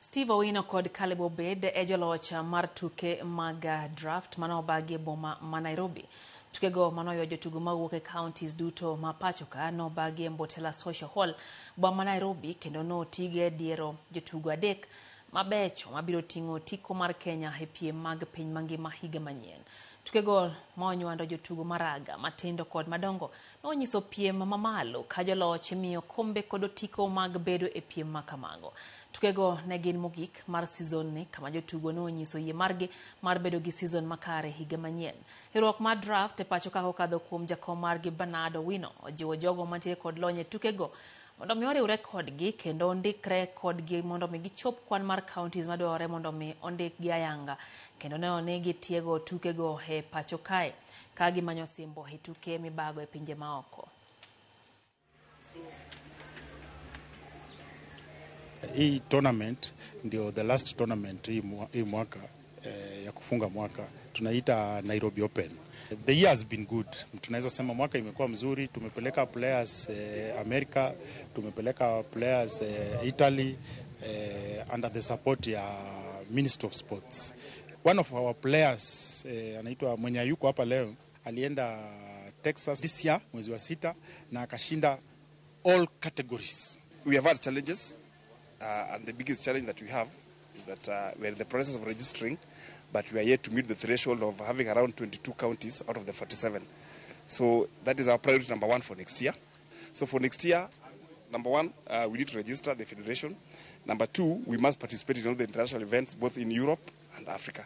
Steve Owino kod Obed e joloch mar tuke mag draft manobagi boma ma Nairobi. Tukego manoyo jotugo mawuok e counties duto ma pacho ka nobagi Mbotela Social Hall boma Nairobi kendo notige diero jotugo adek mabecho mabiro ting'o tiko mar Kenya e piem mag piny mangima higa manyien. Tukego monywando jotugo maraga matindo kod madongo nonyiso piem mamalo ka joloch miyo kombe kod otiko mag bedo e piem makamago. Tukego ne gin mogik mar season ni kama jotugo nonyiso yie margi mar bedo gi season makare higa manyien. Riwruok mar draft e pacho ka okadho kuom jakom margi Owino ojiwo jogo mantie kod lony e tukego mondo mi oriwre kodgi kendo ondikre kodgi mondo mi gichop kwan mar counties madwarore mondo mi ondikgi ayanga kendo ne onegi tiego tukego e pacho kae ka gimanyo simbo e tuke mibago e pinje maoko. Hii tournament ndio the last tournament hii mwaka ya kufunga mwaka tunaita Nairobi Open. The year has been good. Tunaweza sema mwaka imekuwa mzuri. Tumepeleka players America, tumepeleka players Italy under the support ya Ministry of Sports. One of our players anaitwa mwenye yuko hapa leo alienda Texas this year mwezi wa 6 na akashinda all categories. We have had challenges. And the biggest challenge that we have is that we're in the process of registering, but we are yet to meet the threshold of having around 22 counties out of the 47. So that is our priority number one for next year. So for next year, number one, we need to register the federation. Number two, we must participate in all the international events, both in Europe and Africa.